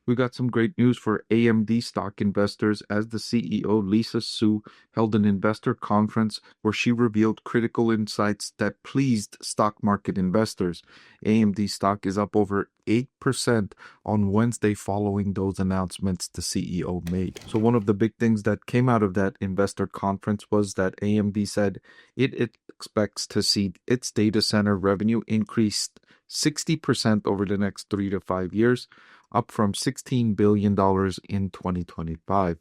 We got some great news for AMD stock investors as the CEO, Lisa Su, held an investor conference where she revealed critical insights that pleased stock market investors. AMD stock is up over 8% on Wednesday following those announcements the CEO made. So one of the big things that came out of that investor conference was that AMD said it expects to see its data center revenue increase 60% over the next 3 to 5 years, up from $16 billion in 2025.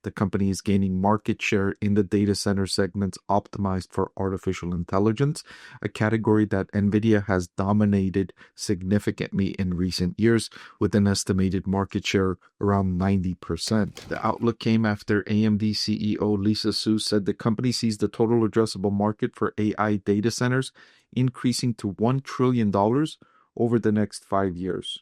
The company is gaining market share in the data center segments optimized for artificial intelligence, a category that NVIDIA has dominated significantly in recent years, with an estimated market share around 90%. The outlook came after AMD CEO Lisa Su said the company sees the total addressable market for AI data centers increasing to $1 trillion over the next 5 years.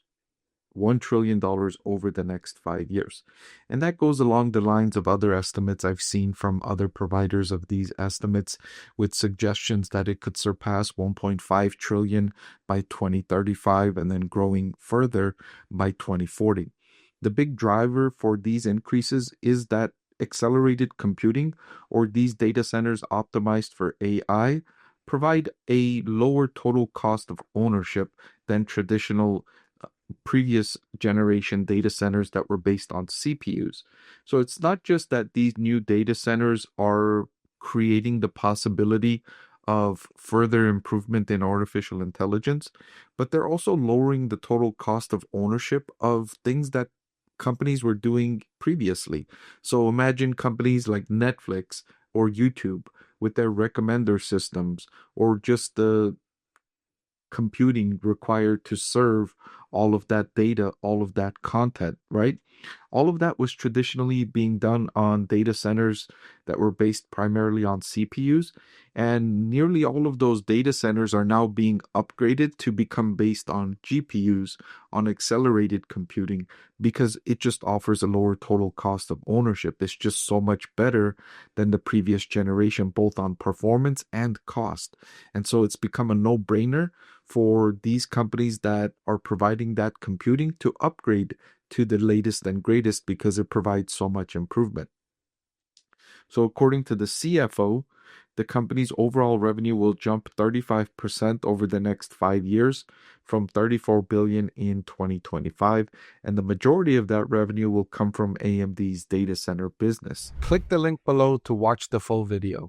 $1 trillion over the next 5 years. And that goes along the lines of other estimates I've seen from other providers of these estimates, with suggestions that it could surpass 1.5 trillion by 2035 and then growing further by 2040. The big driver for these increases is that accelerated computing, or these data centers optimized for AI, provide a lower total cost of ownership than traditional previous generation data centers that were based on CPUs. So it's not just that these new data centers are creating the possibility of further improvement in artificial intelligence, but they're also lowering the total cost of ownership of things that companies were doing previously. So imagine companies like Netflix or YouTube with their recommender systems, or just the computing required to serve all of that data, all of that content, right? All of that was traditionally being done on data centers that were based primarily on CPUs. And nearly all of those data centers are now being upgraded to become based on GPUs, on accelerated computing, because it just offers a lower total cost of ownership. It's just so much better than the previous generation, both on performance and cost. And so it's become a no-brainer for these companies that are providing that computing to upgrade to the latest and greatest, because it provides so much improvement. So according to the CFO, the company's overall revenue will jump 35% over the next 5 years, from 34 billion in 2025, and the majority of that revenue will come from AMD's data center business. Click the link below to watch the full video.